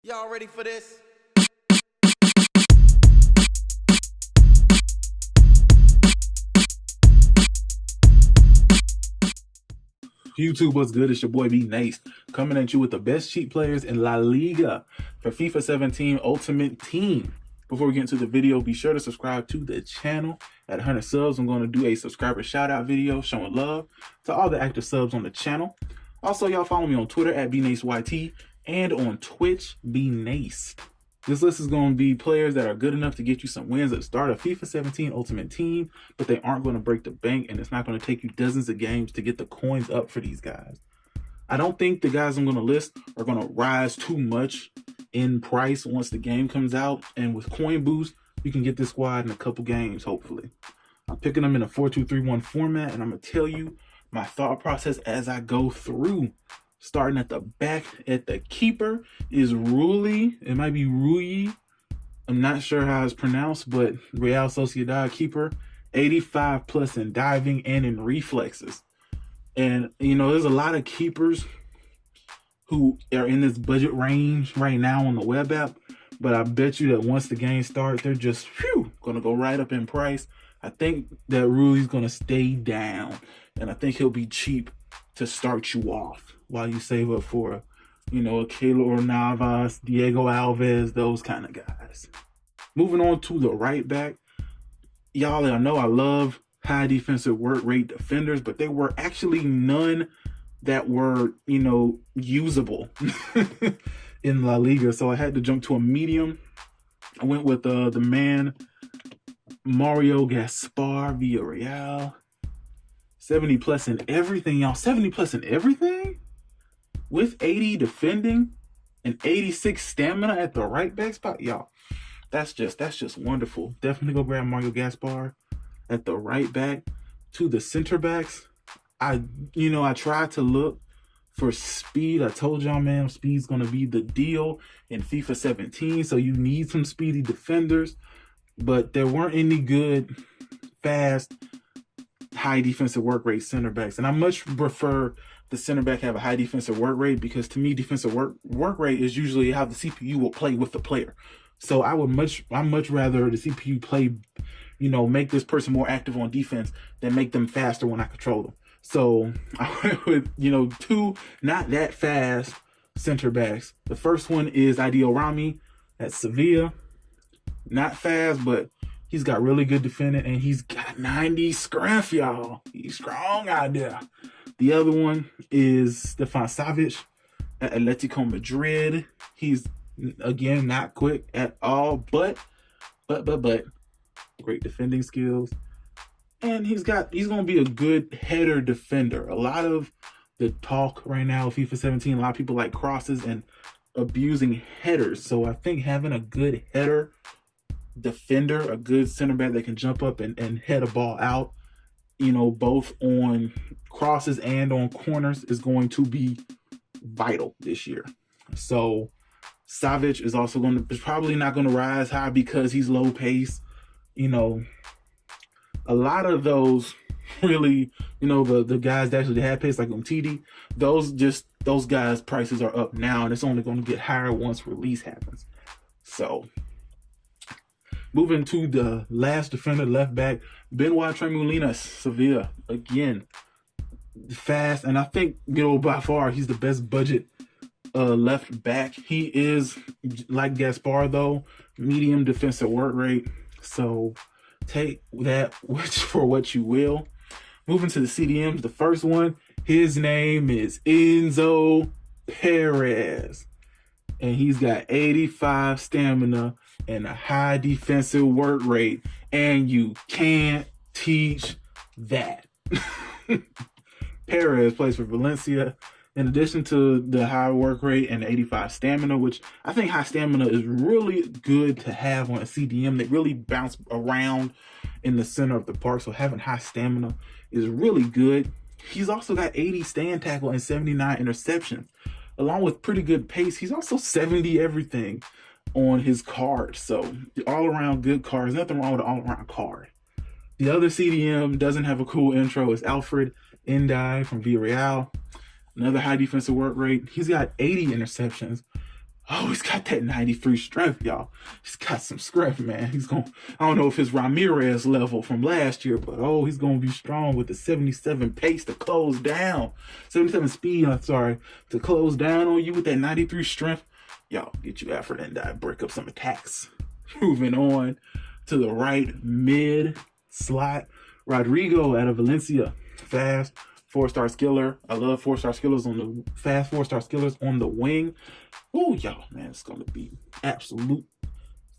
Y'all ready for this? YouTube, what's good? It's your boy B Nace coming at you with the best cheat players in La Liga for FIFA 17 Ultimate Team. Before we get into the video, be sure to subscribe to the channel. At 100 subs, I'm going to do a subscriber shout out video showing love to all the active subs on the channel. Also, y'all follow me on Twitter at BNaceYT and on Twitch, BNace. This list is going to be players that are good enough to get you some wins at the start of FIFA 17 Ultimate Team, but they aren't going to break the bank, and it's not going to take you dozens of games to get the coins up for these guys. I don't think the guys I'm going to list are going to rise too much in price once the game comes out, and with coin boost, you can get this squad in a couple games, hopefully. I'm picking them in a 4-2-3-1 format, and I'm going to tell you my thought process as I go through. Starting at the back at the keeper is Rulli. It might be Rui. I'm not sure how it's pronounced, but Real Sociedad keeper, 85 plus in diving and in reflexes. And, you know, there's a lot of keepers who are in this budget range right now on the web app, but I bet you that once the game starts, they're just going to go right up in price. I think that Rui's going to stay down, and I think he'll be cheap to start you off while you save up for, you know, a Keylor Navas, Diego Alves, those kind of guys. Moving on to the right back. Y'all, I know I love high defensive work rate defenders, but there were actually none that were, you know, usable in La Liga. So I had to jump to a medium. I went with the man Mario Gaspar via Real. 70 plus in everything, y'all. 70 plus in everything? With 80 defending and 86 stamina at the right back spot, y'all. That's just wonderful. Definitely go grab Mario Gaspar at the right back. To the center backs, I tried to look for speed. I told y'all, man, speed's gonna be the deal in FIFA 17. So you need some speedy defenders, but there weren't any good, fast, high defensive work rate center backs. And I much prefer the center back have a high defensive work rate, because to me, defensive work rate is usually how the CPU will play with the player. So I much rather the CPU play, you know, make this person more active on defense than make them faster when I control them. So I went with, you know, two not that fast center backs. The first one is Ideal Rami at Sevilla. Not fast, but he's got really good defending, and he's got 90 scruff, y'all. He's strong out there. The other one is Stefan Savic at Atletico Madrid. He's, again, not quick at all, but great defending skills. And he's going to be a good header defender. A lot of the talk right now, FIFA 17, a lot of people like crosses and abusing headers. So I think having a good header defender, a good center back that can jump up and head a ball out, you know, both on crosses and on corners, is going to be vital this year. So Savic is also probably not going to rise high because he's low pace. You know, a lot of those really, you know, the guys that actually have pace, like Umtiti, those guys' prices are up now, and it's only going to get higher once release happens. So moving to the last defender, left back, Benoit Tremoulinas, Sevilla. Again, fast, and I think, you know, by far he's the best budget left back. He is, like Gaspar, though, medium defensive work rate. So take that for what you will. Moving to the CDMs, the first one, his name is Enzo Perez, and he's got 85 stamina and a high defensive work rate, and you can't teach that. Perez plays for Valencia. In addition to the high work rate and 85 stamina, which I think high stamina is really good to have on a CDM. They really bounce around in the center of the park, so having high stamina is really good. He's also got 80 stand tackle and 79 interceptions, along with pretty good pace. He's also 70 everything on his card. So all around good card. There's nothing wrong with an all around card. The other CDM doesn't have a cool intro. It's Alfred Ndai from Villarreal. Another high defensive work rate. He's got 80 interceptions, Oh, he's got that 93 strength, y'all. He's got some strength, man. I don't know if it's Ramirez level from last year, but oh, he's going to be strong with the 77 pace to close down. 77 speed, I'm sorry, to close down on you with that 93 strength. Y'all, get you effort and break up some attacks. Moving on to the right mid slot. Rodrigo out of Valencia. Fast, 4-star skiller. I love 4-star skillers on the fast 4-star skillers on the wing. Oh, y'all, man, it's going to be absolute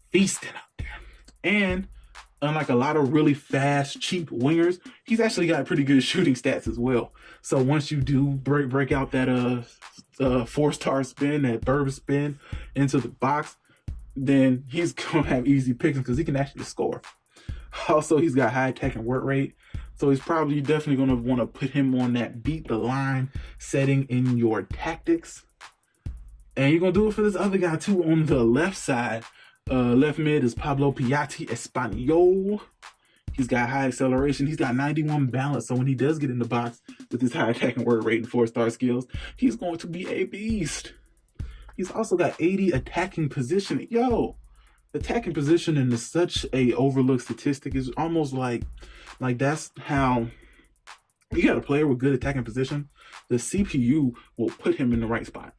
feasting out there. And unlike a lot of really fast, cheap wingers, he's actually got pretty good shooting stats as well. So once you do break out that 4-star spin, that Burb spin into the box, then he's going to have easy picks because he can actually score. Also, he's got high attack and work rate. So he's probably definitely going to want to put him on that beat the line setting in your tactics. And you're going to do it for this other guy, too, on the left side. Left mid is Pablo Piatti Espanol. He's got high acceleration. He's got 91 balance. So when he does get in the box with his high attack and work rate and 4-star skills, he's going to be a beast. He's also got 80 attacking positioning. Yo, attacking positioning is such a overlooked statistic. It's almost like that's how you got a player with good attacking position. The CPU will put him in the right spot.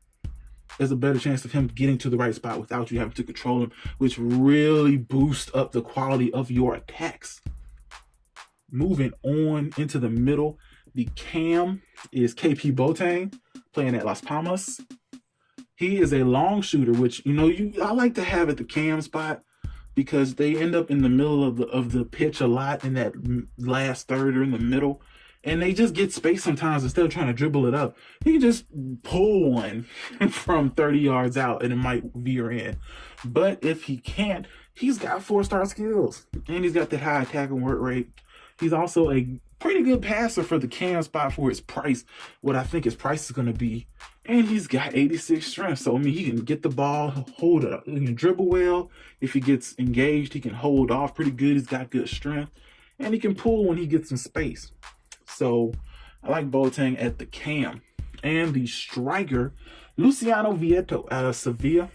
There's a better chance of him getting to the right spot without you having to control him, which really boosts up the quality of your attacks. Moving on into the middle, the cam is KP Boateng, playing at Las Palmas. He is a long shooter, which, I like to have at the cam spot because they end up in the middle of the pitch a lot in that last third or in the middle. And they just get space sometimes instead of trying to dribble it up. He can just pull one from 30 yards out and it might veer in. But if he can't, he's got 4-star skills. And he's got that high attack and work rate. He's also a pretty good passer for the cam spot for his price, what I think his price is going to be. And he's got 86 strength. So, he can get the ball, hold it up. He can dribble well. If he gets engaged, he can hold off pretty good. He's got good strength. And he can pull when he gets some space. So I like Boateng at the cam. And the striker, Luciano Vieto out of Sevilla.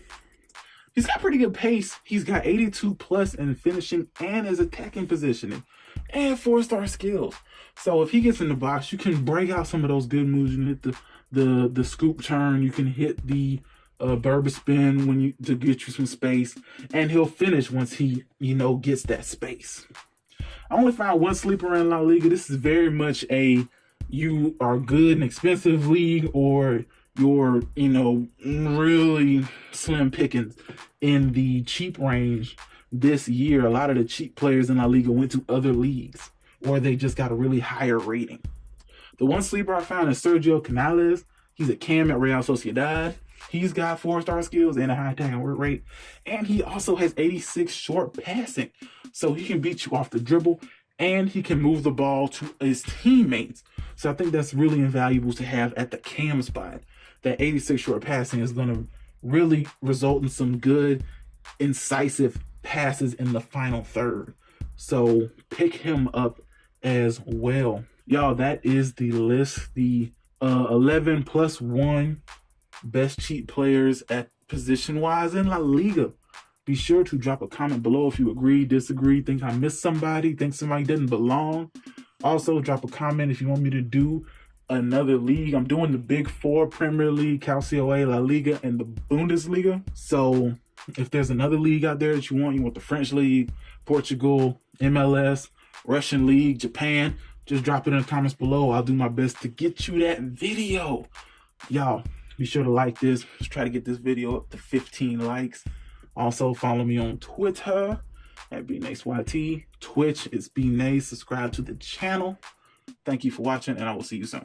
He's got pretty good pace. He's got 82 plus in finishing and his attacking positioning and 4-star skills. So if he gets in the box, you can break out some of those good moves. You can hit the scoop turn. You can hit the Berber spin to get you some space. And he'll finish once he, gets that space. I only found one sleeper in La Liga. This is very much you are good and expensive league, or you're, really slim pickings in the cheap range this year. A lot of the cheap players in La Liga went to other leagues, or they just got a really higher rating. The one sleeper I found is Sergio Canales. He's a cam at Real Sociedad. He's got 4-star skills and a high attack and work rate. And he also has 86 short passing. So he can beat you off the dribble and he can move the ball to his teammates. So I think that's really invaluable to have at the cam spot. That 86 short passing is going to really result in some good, incisive passes in the final third. So pick him up as well. Y'all, that is the list. The 11 plus 1 best cheap players at position-wise in La Liga. Be sure to drop a comment below if you agree, disagree, think I missed somebody, think somebody didn't belong. Also, drop a comment if you want me to do another league. I'm doing the Big Four: Premier League, Calcio A, La Liga, and the Bundesliga. So if there's another league out there that you want the French League, Portugal, MLS, Russian League, Japan, just drop it in the comments below. I'll do my best to get you that video. Y'all, be sure to like this. Let's try to get this video up to 15 likes. Also, follow me on Twitter at BNaceYT. Twitch is BNace. Subscribe to the channel. Thank you for watching, and I will see you soon.